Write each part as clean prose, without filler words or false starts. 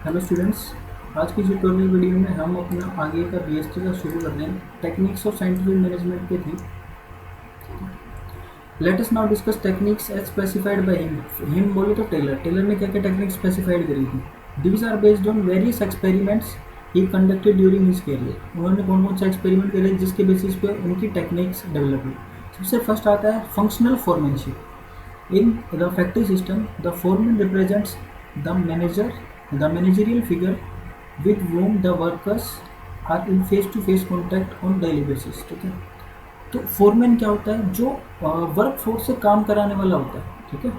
Hello students. आज की tutorial video में हम अपना आगे का बीएसटी का शुरू कर रहे हैं। टेक्निक्स ऑफ साइंटिफिक मैनेजमेंट पे थी। Let us now discuss techniques as specified by him बोले तो टेलर ने क्या क्या टेक्निक्स स्पेसिफाइड करी थी। These are based on various experiments he conducted during his career. उन्होंने कौन कौन सा एक्सपेरिमेंट करे जिसके बेसिस पे उनकी टेक्निक्स डेवलप हुई। सबसे फर्स्ट आता है functional foremanship. In the factory system the foreman represents the managerial figure with whom the workers are in face to face contact on daily basis। ठीक है, तो फोरमैन क्या होता है? जो वर्क फोर्स से काम कराने वाला होता है। ठीक है,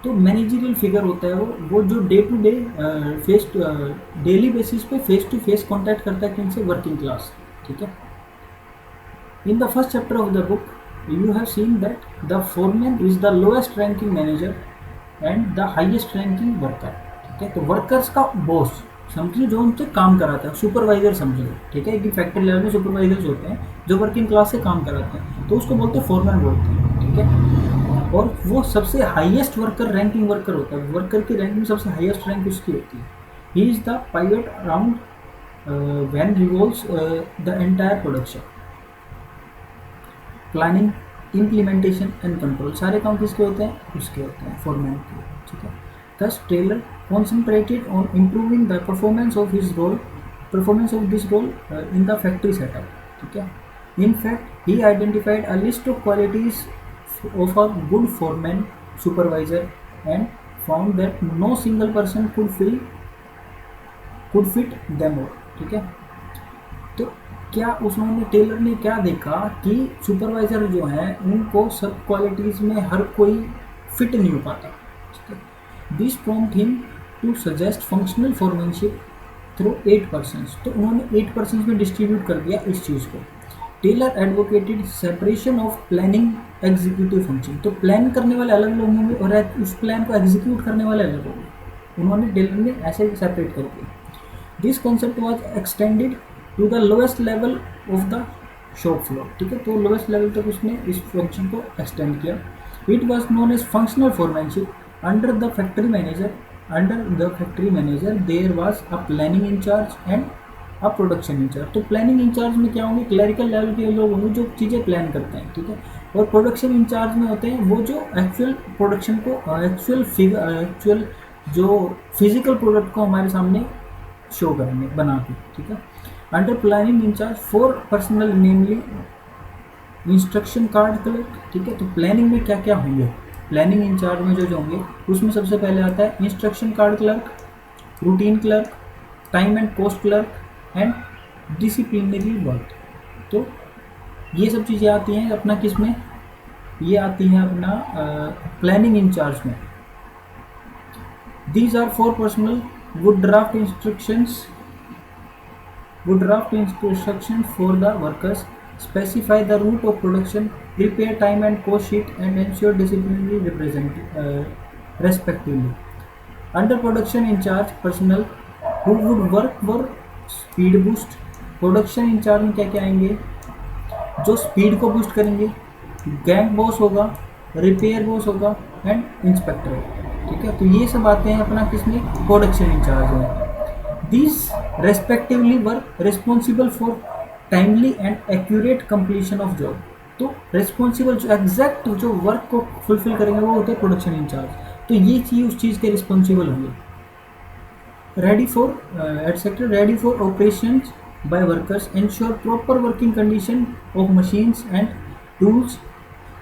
तो मैनेजरियल फिगर होता है वो जो day to day face daily basis पे फेस टू फेस कॉन्टैक्ट करता है किनसे? Working class. ठीक है, in the first chapter of the book you have seen that the foreman is the lowest ranking manager and the highest ranking worker। ठीक है, तो workers का बॉस समझिए, जो उनसे काम कराता है, सुपरवाइजर समझ लो। ठीक है, कि फैक्ट्री लेवल में सुपरवाइजर्स होते हैं जो वर्किंग क्लास से काम कराते हैं, तो उसको बोलते हैं फोरमैन बोलते हैं। ठीक है, और वो सबसे हाईएस्ट वर्कर रैंकिंग वर्कर होता है। वर्कर की रैंक में सबसे हाईएस्ट रैंक उसकी होती है। He is the pilot around when revolves the entire production, planning, implementation and control. सारे काम किसके होते हैं? उसके होते हैं, फोरमैन के। ठीक है, thus Taylor concentrated on improving the performance of this role in the factory setup। ठीक है, in fact he identified a list of qualities of a good foreman supervisor and found that no single person could fit them all। ठीक है, तो क्या उसने Taylor ने क्या देखा कि सुपरवाइजर जो है उनको सब क्वालिटीज़ में हर कोई फिट नहीं हो पाता। ठीक है, this prompt him to suggest functional foremanship through 8%। तो उन्होंने 8% में डिस्ट्रीब्यूट कर दिया इस चीज़ को। Taylor advocated separation of planning executive function. तो प्लान करने वाले अलग लोग होंगे और उस प्लान को एग्जीक्यूट करने वाले अलग होंगे। उन्होंने टेलर ने ऐसे सेपरेट कर दिया। This concept was extended to the lowest level of the shop floor. ठीक है, तो लोएस्ट लेवल तक उसने इस फंक्शन को एक्सटेंड किया। It was known as functional foremanship. Under the factory manager there was a planning in charge and a production in charge। तो planning in charge में क्या होंगे? क्लरिकल लेवल के लोग होंगे जो चीज़ें प्लान करते हैं। ठीक है, और प्रोडक्शन इंचार्ज में होते हैं वो जो एक्चुअल प्रोडक्शन को एक्चुअल जो फिजिकल प्रोडक्ट को हमारे सामने शो करेंगे बना के। ठीक है, अंडर प्लानिंग इंचार्ज 4 पर्सनल नेमली इंस्ट्रक्शन कार्ड क्लर्क। ठीक है, तो प्लानिंग में क्या क्या होंगे? प्लानिंग इंचार्ज में जो होंगे उसमें सबसे पहले आता है instruction card clerk, routine clerk, time and cost clerk and disciplinary work. तो ये सब चीज़ें आती हैं अपना किस में? ये आती हैं अपना प्लानिंग इंचार्ज में। These are 4 personal would draft instructions for the workers, specify the route of production, prepare time and cost sheet and ensure disciplinary respectively। Under production in charge personnel who would work for speed boost। Production in charge में क्या क्या आएंगे? जो speed को boost करेंगे। Gang boss होगा, repair boss होगा and inspector होगा। ठीक है, तो ये सब आते हैं अपना किसमें? प्रोडक्शन इंचार्ज में। This respectively work responsible for timely and accurate completion of job. तो रिस्पॉन्सिबल जो एग्जैक्ट जो वर्क को फुलफिल करेंगे वो होते हैं प्रोडक्शन इंचार्ज। तो ये चीज़ उस चीज़ के रिस्पॉन्सिबल होंगे। Ready for operations by workers, ensure proper working condition of machines and tools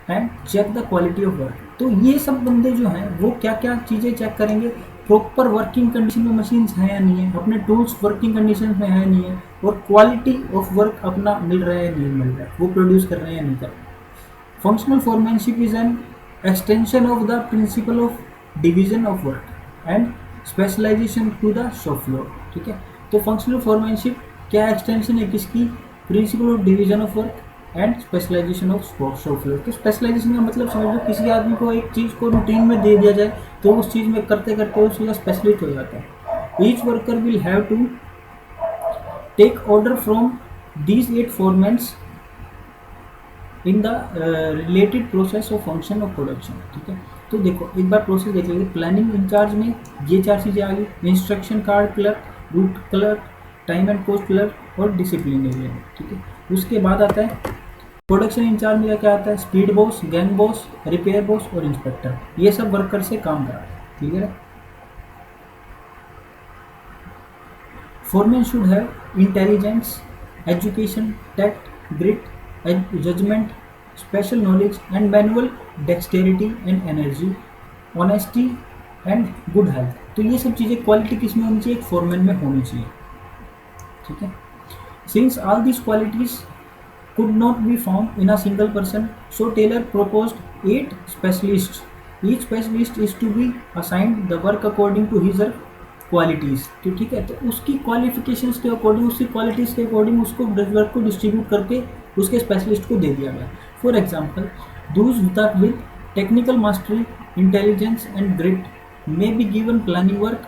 and check the quality of work. तो ये सब बंदे जो हैं वो क्या क्या चीज़ें चेक करेंगे? प्रॉपर वर्किंग कंडीशन में मशीन्स हैं या नहीं है, अपने टूल्स वर्किंग कंडीशन में है नहीं है, और क्वालिटी ऑफ वर्क अपना मिल रहा है नहीं मिल रहा है, वो प्रोड्यूस कर रहे हैं या नहीं कर रहे। Functional foremanship is an extension of the principle of division of work and specialization to the shop floor. ठीक है, तो फंक्शनल फोरमैनशिप क्या एक्सटेंशन है किसकी? Principle of division of work and specialization of shop floor. तो specialization का मतलब समझ लो किसी आदमी को एक चीज़ को रूटीन में दे दिया जाए तो उस चीज़ में करते करते उस चीज़ का स्पेशलिस्ट हो जाता है। Each worker will have to take order from these 8 foremans in the related process of function of production. ठीक है, तो देखो एक बार प्रोसेस देख लीजिए, प्लानिंग इंचार्ज में ये 4 चीज़ें आ गई, instruction card clerk, root clerk, time and cost clerk और डिसिप्लिनरी। ठीक है, उसके बाद आता है प्रोडक्शन इंचार्ज में क्या आता है, speed boss, gang boss, repair boss और इंस्पेक्टर। ये सब वर्कर से काम करा है। ठीक है, foreman should have intelligence, education, tact, grit, judgment, special knowledge and manual dexterity and energy, honesty and good health। तो ये सब चीज़ें क्वालिटी किस में होनी चाहिए, एक फोरमैन में होनी चाहिए। ठीक है, since all this qualities could not be found in a single person, so Taylor proposed 8 specialists. Each specialist is to be assigned the work according to his qualities. तो ठीक है, तो उसकी क्वालिफिकेशंस के अकॉर्डिंग, उसकी क्वालिटीज़ के according उसको work को डिस्ट्रीब्यूट करके उसके स्पेशलिस्ट को दे दिया गया। For example, those with technical mastery, intelligence and grit may be given planning work,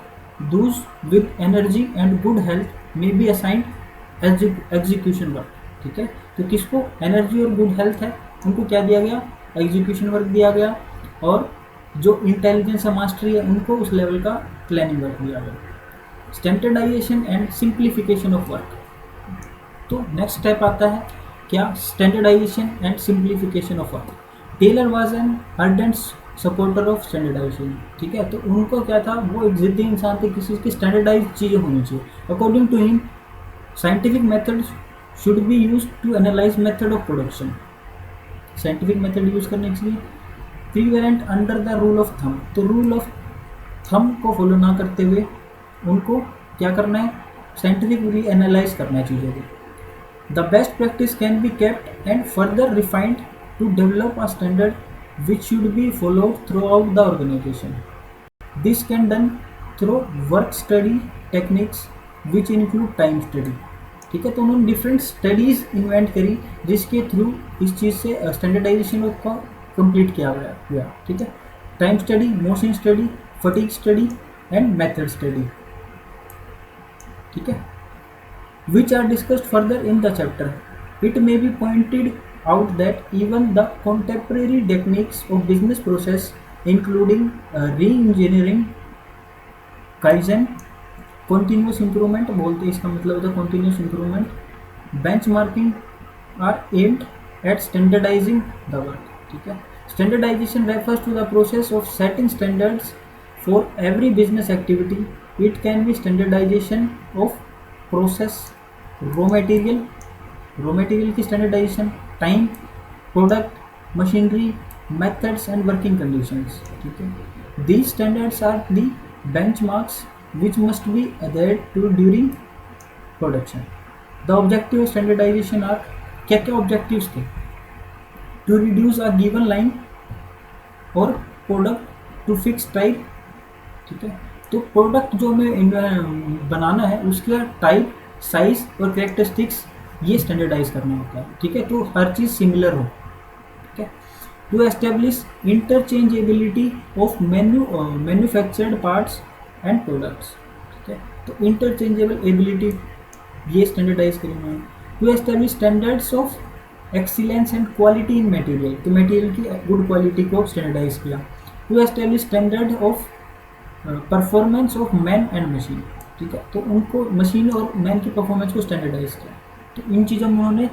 those with energy and good health may be assigned execution work. ठीक है, तो किसको एनर्जी और गुड हेल्थ है उनको क्या दिया गया, एग्जीक्यूशन वर्क दिया गया, और जो इंटेलिजेंस या मास्टरी है उनको उस लेवल का प्लानिंग वर्क दिया गया। Standardization and simplification of work. तो नेक्स्ट स्टेप आता है क्या, standardization and simplification of work. Taylor was an ardent supporter of standardization. ठीक है, तो उनको क्या था, वो एक जिद्दी इंसान थे, किसी की स्टैंडर्डाइज चीज़ें होनी चाहिए। According to him scientific method should be use to analyze method of production. Scientific method use करने चाहिए। Prevalent under the rule of thumb. तो रूल ऑफ थंब को फॉलो ना करते हुए उनको क्या करना है, साइंटिफिकली एनालाइज करना है चीज़ों को। The best practice can be kept and further refined to develop a standard which should be followed throughout the organization. This can done through work study techniques which include time study. ठीक है, तो उन्होंने different studies invent करी जिसके through इस चीज़ से standardisation का complete किया गया। ठीक है, time study, motion study, fatigue study and method study. ठीक है, which are discussed further in the chapter. It may be pointed out that even the contemporary techniques of business process including re engineering, kaizen, continuous improvement बोलते हैं, इसका मतलब होता है continuous improvement, benchmarking are aimed at standardizing the work. ठीक है, standardization refers to the process of setting standards for every business activity. It can be standardization of process, raw material की standardization, time, product, machinery, methods and working conditions. ठीक है, these standards are the benchmarks which must be adhered to during production. The objective of standardization are, क्या क्या objectives थे, to reduce a given line or product to fixed type। ठीक है, तो product जो हमें बनाना है उसका टाइप, साइज और कैरेक्टरिस्टिक्स ये स्टैंडर्डाइज करना होता है। ठीक है, तो हर चीज़ सिमिलर हो। ठीक है, to establish interchangeability of manufactured parts and products. ठीक है, तो इंटरचेंजेबल एबिलिटी ये स्टैंडर्डाइज करेंगे। To establish standards of excellence and quality in material, तो मटेरियल की गुड क्वालिटी को स्टैंडर्डाइज किया। To establish standard of performance of man and machine. ठीक है, तो उनको मशीन और मैन की परफॉर्मेंस को स्टैंडर्डाइज किया। तो इन चीज़ों में उन्होंने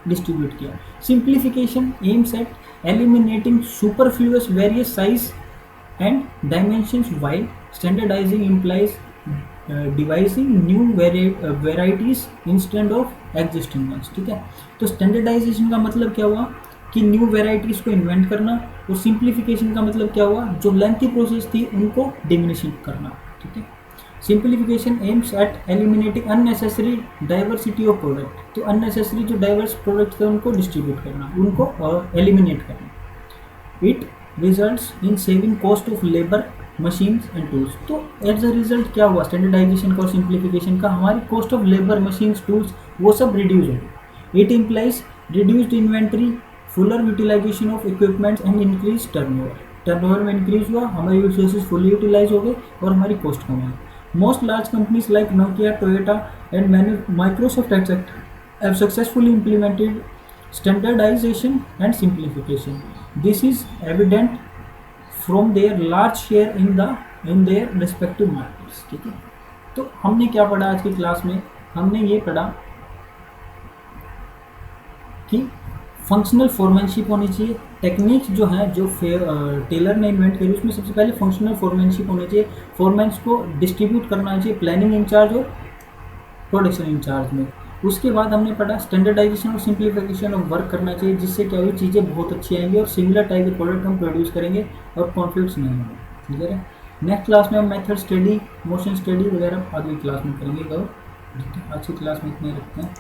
डिस्ट्रीब्यूट किया। Simplification aims at eliminating superfluous various size and dimensions, while standardizing implies devising new varieties instead of existing ones। ठीक है, तो स्टैंडर्डाइजेशन का मतलब क्या हुआ कि न्यू वेराइटीज़ को इन्वेंट करना, और सिंप्लीफिकेशन का मतलब क्या हुआ, जो लेंथी प्रोसेस थी उनको डिमिनिशिंग करना। ठीक है, simplification aims at eliminating unnecessary diversity of product, तो अननेसेसरी जो डाइवर्स प्रोडक्ट थे उनको डिस्ट्रीब्यूट करना, उनको एलिमिनेट करना। It results in saving cost of labour, machines and tools. तो एज अ रिजल्ट क्या हुआ स्टैंडर्डाइजेशन का और सिंप्लीफिकेशन का, हमारी cost of labour, machines, tools वो सब रिड्यूस हो गए। It implies reduced inventory, fuller utilization of equipments and increase turnover में इंक्रीज हुआ, हमारे रिसोर्सेज फुली यूटिलाइज हो गए और हमारी कॉस्ट कम है। Most large companies like Nokia, Toyota and Microsoft etcetera have successfully implemented standardization and simplification. This is evident from their large share in their respective markets. ठीक है, तो हमने क्या पढ़ा आज की क्लास में? हमने ये पढ़ा कि फंक्शनल फोरमैनशिप होनी चाहिए। टेक्निक्स जो है जो टेलर ने इन्वेंट करी उसमें सबसे पहले फंक्शनल फोरमैनशिप होनी चाहिए। फोरमैन्स को डिस्ट्रीब्यूट करना चाहिए प्लानिंग इंचार्ज और प्रोडक्शन इंचार्ज में। उसके बाद हमने पढ़ा स्टैंडर्डाइजेशन और सिंप्लीफिकेशन ऑफ वर्क करना चाहिए, जिससे क्या हुई चीज़ें बहुत अच्छी आएंगी और सिमिलर टाइप के प्रोडक्ट हम प्रोड्यूस करेंगे और कॉन्फ्लिक्ट्स नहीं होंगे। क्लियर है? नेक्स्ट क्लास में हम मेथड स्टडी, मोशन स्टडी वगैरह आगे क्लास में करेंगे। तो आज की क्लास में इतने रखते हैं।